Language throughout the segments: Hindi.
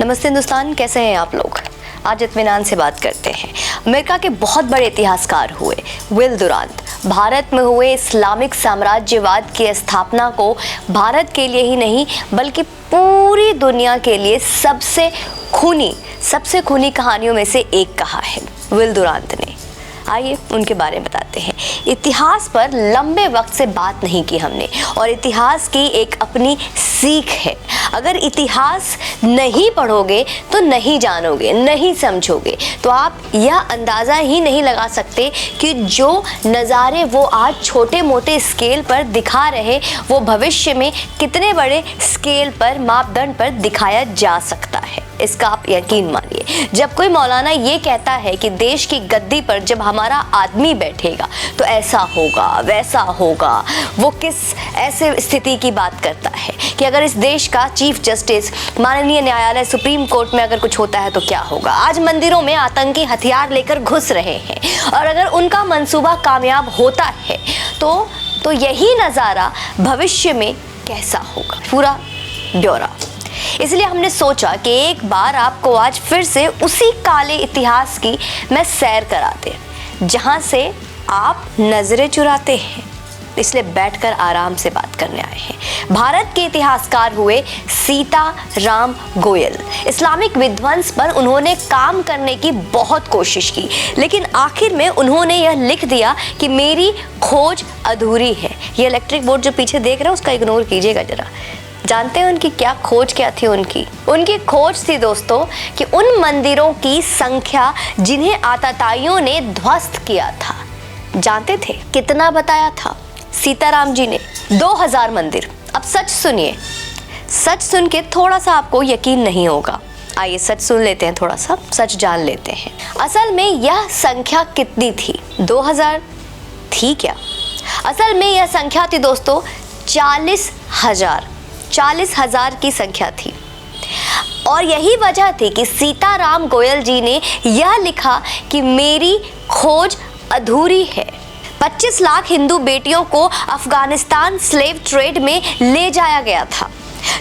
नमस्ते हिंदुस्तान, कैसे हैं आप लोग। आज इत्मीनान से बात करते हैं। अमेरिका के बहुत बड़े इतिहासकार हुए विल दुरांत भारत में हुए इस्लामिक साम्राज्यवाद की स्थापना को भारत के लिए ही नहीं बल्कि पूरी दुनिया के लिए सबसे खूनी कहानियों में से एक कहा है विल दुरांत ने। आइए उनके बारे में बताते हैं। इतिहास पर लंबे वक्त से बात नहीं की हमने और इतिहास की एक अपनी सीख है। अगर इतिहास नहीं पढ़ोगे तो नहीं जानोगे, नहीं समझोगे, तो आप यह अंदाज़ा ही नहीं लगा सकते कि जो नज़ारे वो आज छोटे मोटे स्केल पर दिखा रहे वो भविष्य में कितने बड़े स्केल पर, मापदंड पर दिखाया जा सकता है। इसका आप यकीन मानिए। जब कोई मौलाना ये कहता है कि देश की गद्दी पर जब हमारा आदमी बैठेगा तो ऐसा होगा, वैसा होगा, वो किस ऐसे स्थिति की बात करता है कि अगर इस देश का चीफ जस्टिस, माननीय न्यायालय, सुप्रीम कोर्ट में अगर कुछ होता है तो क्या होगा। आज मंदिरों में आतंकी हथियार लेकर घुस रहे हैं और अगर उनका मंसूबा कामयाब होता है तो यही नज़ारा भविष्य में कैसा होगा, पूरा ब्यौरा। इसलिए हमने सोचा कि एक बार आपको आज फिर से उसी काले इतिहास की मैं सैर करा दें जहां से आप नजरें चुराते हैं। इसलिए बैठकर आराम से बात करने आए हैं। भारत के इतिहासकार हुए सीताराम गोयल। इस्लामिक विध्वंस पर उन्होंने काम करने की बहुत कोशिश की, लेकिन आखिर में उन्होंने यह लिख दिया कि मेरी खोज अधूरी है। ये इलेक्ट्रिक बोर्ड जो पीछे देख रहे हैं उसका इग्नोर कीजिएगा जरा। जानते हैं उनकी क्या खोज क्या थी? उनकी खोज थी दोस्तों कि उन मंदिरों की संख्या जिन्हें आतताइयों ने ध्वस्त किया था, जानते थे कितना बताया था सीताराम जी ने? 2000 मंदिर। अब सच सुनिए, सच सुन के थोड़ा सा आपको यकीन नहीं होगा। आइए सच सुन लेते हैं, थोड़ा सा सच जान लेते हैं। असल में यह संख्या कितनी थी? 2000 थी क्या? असल में यह संख्या थी दोस्तों 40,000 की संख्या थी। और यही वजह थी कि सीताराम गोयल जी ने यह लिखा कि मेरी खोज अधूरी है। 25 लाख हिंदू बेटियों को अफगानिस्तान स्लेव ट्रेड में ले जाया गया था।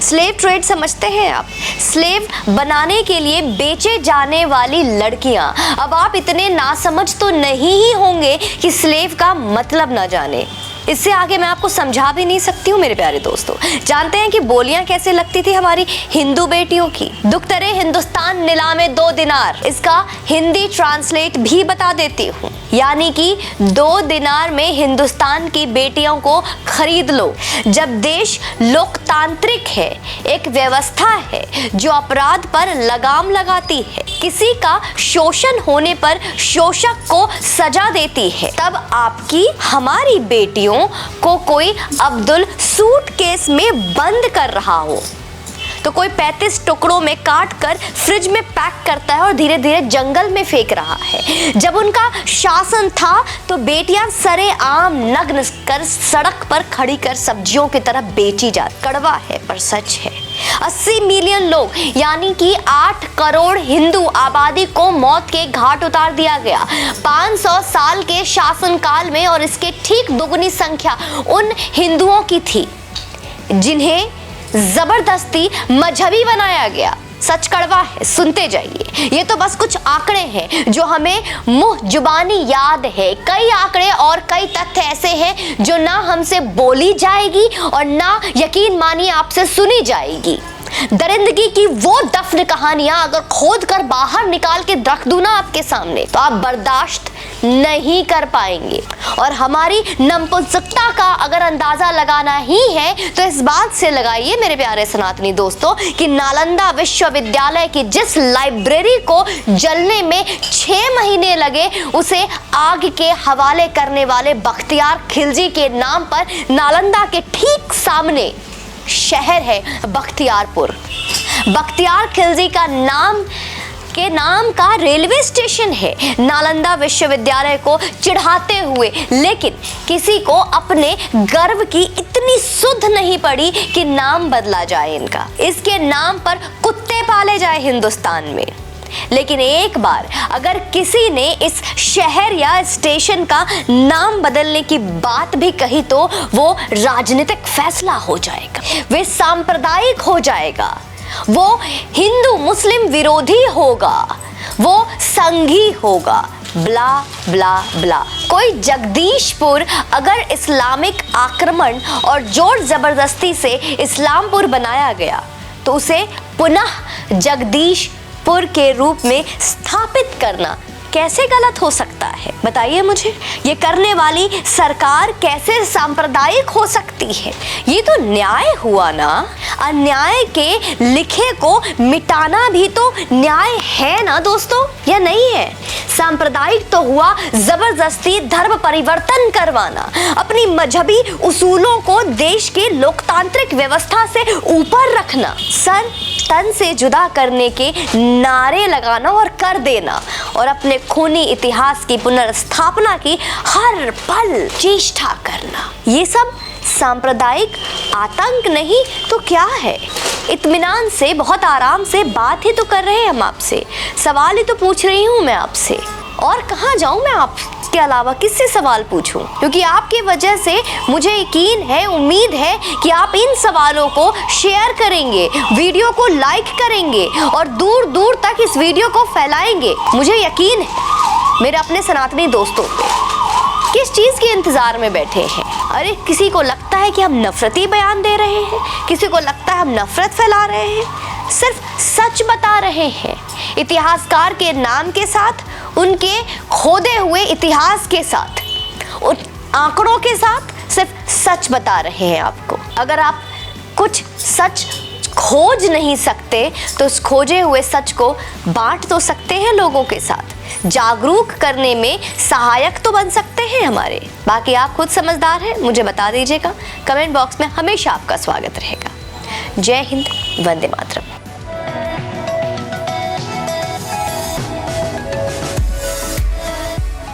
स्लेव ट्रेड समझते हैं आप? स्लेव बनाने के लिए बेचे जाने वाली लड़कियां। अब आप इतने नासमझ तो नहीं ही होंगे कि स्लेव का मतलब ना जाने। इससे आगे मैं आपको समझा भी नहीं सकती हूँ मेरे प्यारे दोस्तों। जानते हैं कि बोलियां कैसे लगती थी हमारी हिंदू बेटियों की? दुख्तरे हिंदुस्तान नीलामे 2 दिनार। इसका हिंदी ट्रांसलेट भी बता देती हूँ, यानी कि 2 दिनार में हिंदुस्तान की बेटियों को खरीद लो। जब देश लोकतांत्रिक है, एक व्यवस्था है जो अपराध पर लगाम लगाती है, किसी का शोषण होने पर शोषक को सजा देती है, तब आपकी हमारी बेटियों को कोई अब्दुल सूटकेस में बंद कर रहा हो तो कोई 35 टुकड़ों में काट कर फ्रिज में पैक करता है और धीरे धीरे जंगल में फेंक रहा है। जब उनका शासन था तो बेटियां सरेआम नग्न कर सड़क पर खड़ी कर सब्जियों की तरह बेची जाती। कड़वा है पर सच है। 80 मिलियन लोग यानी कि 8 करोड़ हिंदू आबादी को मौत के घाट उतार दिया गया 500 साल के शासनकाल में। और इसके ठीक दुगनी संख्या उन हिंदुओं की थी जिन्हें जबरदस्ती मजहबी बनाया गया। सच कड़वा है, सुनते जाइए। ये तो बस कुछ आंकड़े हैं जो हमें मुंह जुबानी याद है। कई आंकड़े और कई तथ्य ऐसे हैं जो ना हमसे बोली जाएगी और ना यकीन मानिए आपसे सुनी जाएगी। दरिंदगी की वो दफन कहानियां अगर खोद कर बाहर निकाल के रख दूं ना आपके सामने तो आप बर्दाश्त नहीं कर पाएंगे। और हमारी नपुंसकता का अगर अंदाजा लगाना ही है तो इस बात से लगाइए मेरे प्यारे सनातनी दोस्तों कि नालंदा विश्वविद्यालय की जिस लाइब्रेरी को जलने में 6 महीने लगे, उसे आग के हवाले करने वाले बख्तियार खिलजी के नाम पर नालंदा के ठीक सामने शहर है बख्तियारपुर। बख्तियार खिलजी का नाम का रेलवे स्टेशन है नालंदा विश्वविद्यालय को चिढ़ाते हुए। लेकिन किसी को अपने गर्व की इतनी सुध नहीं पड़ी कि नाम बदला जाए इनका, इसके नाम पर कुत्ते पाले जाए हिंदुस्तान में। लेकिन एक बार अगर किसी ने इस शहर या स्टेशन का नाम बदलने की बात भी कही तो वो राजनीतिक फैसला हो जाएगा, वे सांप्रदायिक हो जाएगा। वो हिंदू मुस्लिम विरोधी होगा, वो संघी होगा, ब्ला ब्ला ब्ला। कोई जगदीशपुर अगर इस्लामिक आक्रमण और जोर जबरदस्ती से इस्लामपुर बनाया गया तो उसे पुनः जगदीशपुर के रूप में स्थापित करना कैसे गलत हो सकता है? बताइए मुझे। ये करने वाली सरकार कैसे सांप्रदायिक हो सकती है? ये तो न्याय हुआ ना। अन्याय के लिखे को मिटाना भी तो न्याय है ना दोस्तों, या नहीं है? सांप्रदायिक तो हुआ जबरदस्ती धर्म परिवर्तन करवाना, अपनी मजहबी उसूलों को देश के लोकतांत्रिक व्यवस्था से ऊपर रखना, सर तन से जुदा करने के नारे लगाना और कर देना, और अपने खूनी इतिहास की पुनर्स्थापना की हर पल चेष्टा करना। ये सब सांप्रदायिक आतंक नहीं तो क्या है? इत्मीनान से, बहुत आराम से बात ही तो कर रहे हैं हम आपसे, सवाल ही तो पूछ रही हूँ मैं आपसे। और कहाँ जाऊँ मैं आपके अलावा, किससे सवाल पूछूं? क्योंकि आपकी वजह से मुझे यकीन है, उम्मीद है कि आप इन सवालों को शेयर करेंगे, वीडियो को लाइक करेंगे और दूर दूर तक इस वीडियो को फैलाएंगे। मुझे यकीन है मेरे अपने सनातनी दोस्तों पे। किस चीज़ के इंतज़ार में बैठे हैं? अरे किसी को लगता है कि हम नफरती बयान दे रहे हैं, किसी को लगता है हम नफरत फैला रहे हैं। सिर्फ सच बता रहे हैं, इतिहासकार के नाम के साथ, उनके खोदे हुए इतिहास के साथ, उन आंकड़ों के साथ सिर्फ सच बता रहे हैं आपको। अगर आप कुछ सच खोज नहीं सकते तो उस खोजे हुए सच को बांट तो सकते हैं लोगों के साथ, जागरूक करने में सहायक तो बन सकते हैं हमारे। बाकी आप खुद समझदार हैं, मुझे बता दीजिएगा। कमेंट बॉक्स में हमेशा आपका स्वागत रहेगा। जय हिंद, वंदे मातरम।